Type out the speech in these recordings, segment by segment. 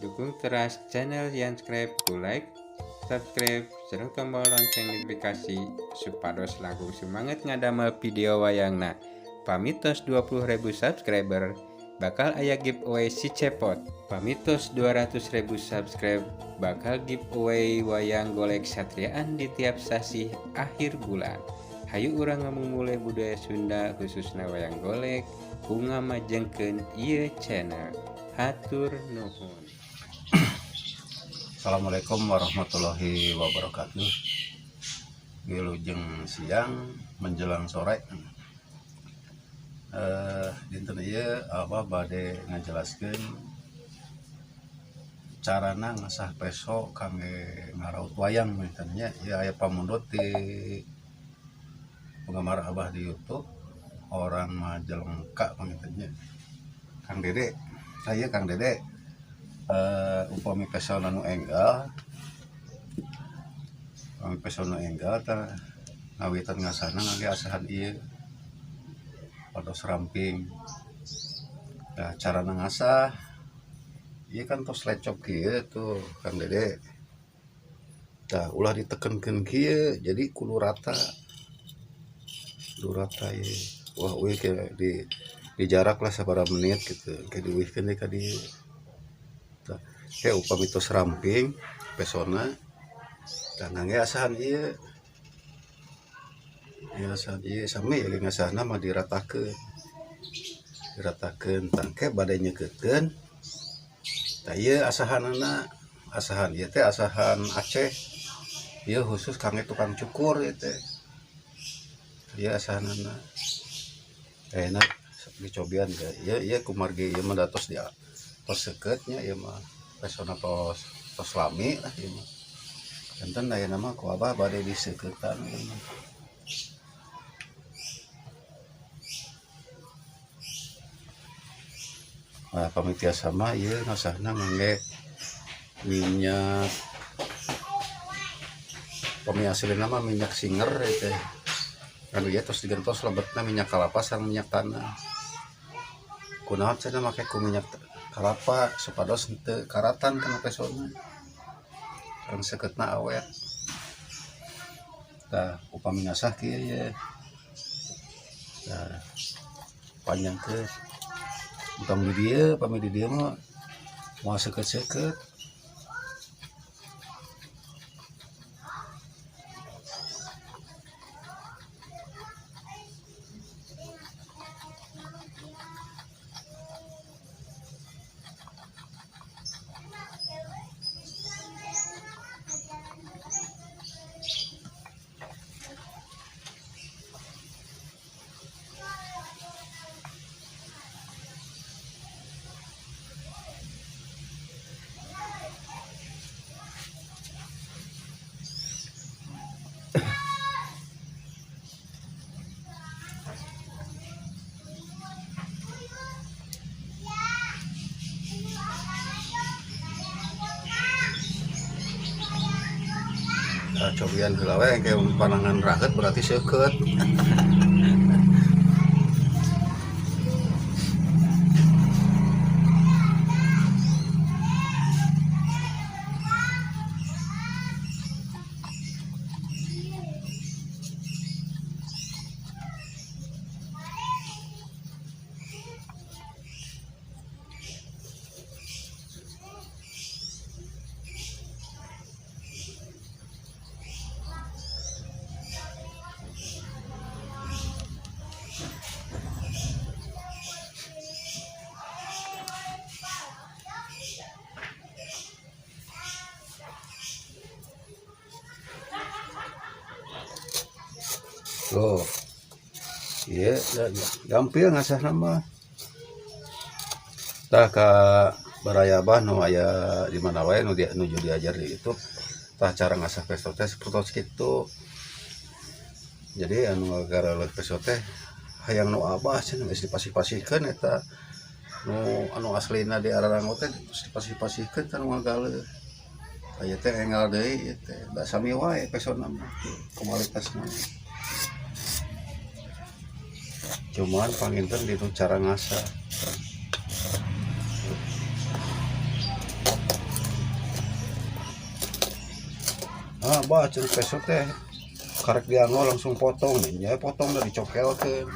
Dukung terus channel Yanscribe ku like, subscribe, serta tombol lonceng notifikasi supados langkung semangat ngadamel video wayangna. Pamitos 20.000 subscriber bakal aya giveaway si cepot. Pamitos 200.000 subscribe bakal giveaway wayang golek satriaan di tiap sasi akhir bulan. Hayu urang ngamumule budaya Sunda khususna wayang golek ku ngamajengkeun ieu channel. Hatur nuhun. Assalamualaikum warahmatullahi wabarakatuh. Wilujeng siang menjelang sore. Dinten ieu Abah bade ngajelaskeun carana ngasah peso kangge ngaraut wayang misalnya ya aya pamundut di penggemar Abah di YouTube orang Majalengka pamitannya Kang Dede. Saya Kang Dede upami peso nu enggal ta ngawitan ngasana ngangge asahan ieu pados ramping. Nah, carana ngasah ieu kan tos lecok kieu tuh Kang Dede. Tah ulah ditekenkeun kieu jadi kudu rata. Kudu rata ieu. Wah euy ke di jarak lah sabaraha menit gitu. Ke diuihkeun deui ka dieu. Kayak upami tos ramping pesona dan ngangge asahan ieu sami ya ngasahna mah diratakeun tangke bade nyeukeutkeun tah ieu asahan ieu teh asahan Aceh ieu khusus kangge tukang cukur ieu teh ieu asahanna enak dicobian ge ieu kumargi ieu mah tos dia tos seukeutnya ieu mah pesona tos lami lah ieu mah. Enten aya nama ku Abah bade diseukeutkan. Nah, pamitiasa mah ieu ngasahna ngangge minyak pami aslina mah minyak singer teh. Anu ieu tos digentos lebetna minyak kalapa sareng minyak tanah. Kunaon cenah make ku minyak kalapa supados teu karatan kana pesona sareng seukeutna awet. Tah upami ngasah kieu ye tah panjangkeun upami di dieu mah moal seukeut-seukeut. Cobian heula we engke panangan rahet berarti seukeut. Loh, iya, gampil ngasahna mah. Tah ka barayabah nu aya di mana wae nuju diajar di YouTube. Tah cara ngasah peso teh sapertos kitu. Jadi anu gareuleuk peso teh hayang nu Abah cenah geus dipasih-pasihkeun eta nu anu aslina di Ararango teh dipasih-pasihkeun tah nu ngagaleuk. Aya teh enggal deui ieu teh. Da sami wae pesona mah kualitasna. Cuman panginten di cara ngasah Baca peso teh karek dianggo langsung potong nih, ya potong dari cokel ke.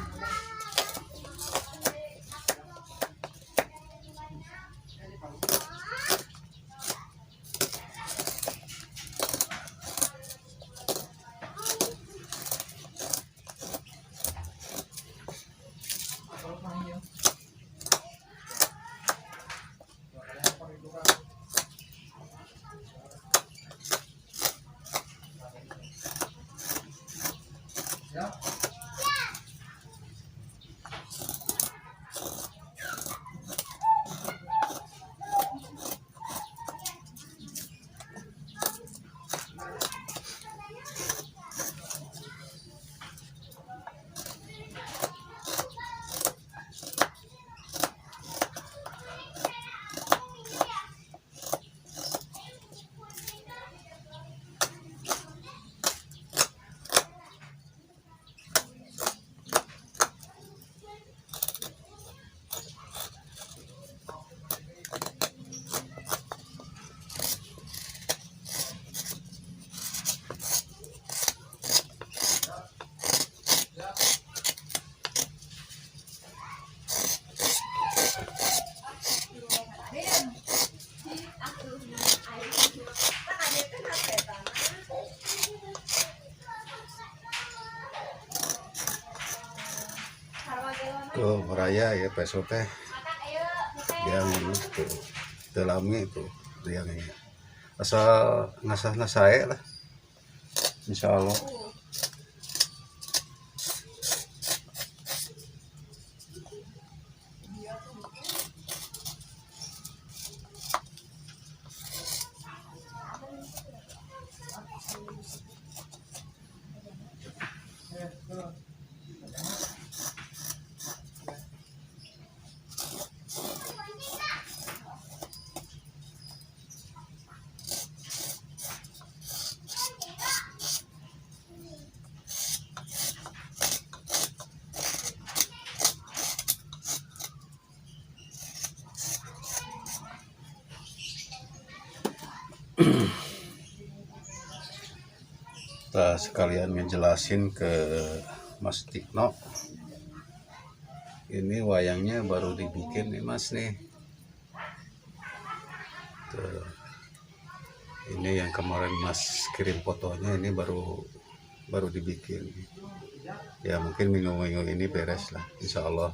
Tuh meraya ya peso teh yang itu telami itu yang ini asal ngasah saya lah insya Allah. Kita sekalian ngejelasin ke Mas Tikno, ini wayangnya baru dibikin nih Mas nih. Tuh. Ini yang kemarin Mas kirim fotonya, ini baru dibikin. Ya mungkin minggu-minggu ini beres lah insya Allah.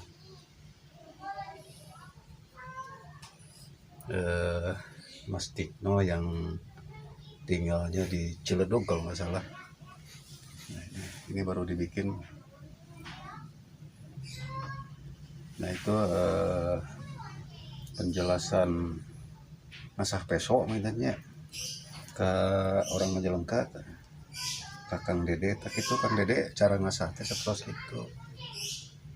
Mas Tikno yang tinggalnya di Ciledug kalau nggak salah. Nah, ini baru dibikin. Nah itu penjelasan masak peso mainannya ke orang Majalengka, Kakang Dede. Tak itu Kang Dede cara ngasah teh terus itu.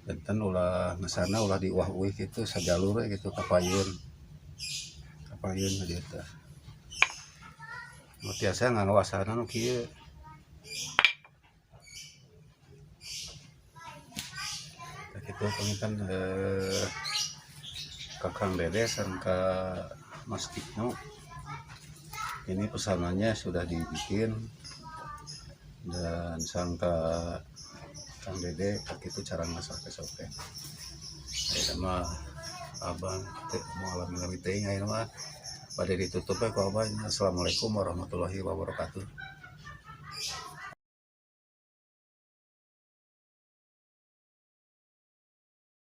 Benten ulah ngesana ulah diuah-uih gitu sajalur gitu kapayun aja teh. Tiasa ngawasana nu kieu. Itu pengitan Kakang Dede sangka Mas Tikno. Ini pesanannya sudah dibikin dan sangka Kang Dede itu cara masak besok teh. Sama abang mau alami teh ngai mah pada ditutup ku abang. Assalamualaikum warahmatullahi wabarakatuh.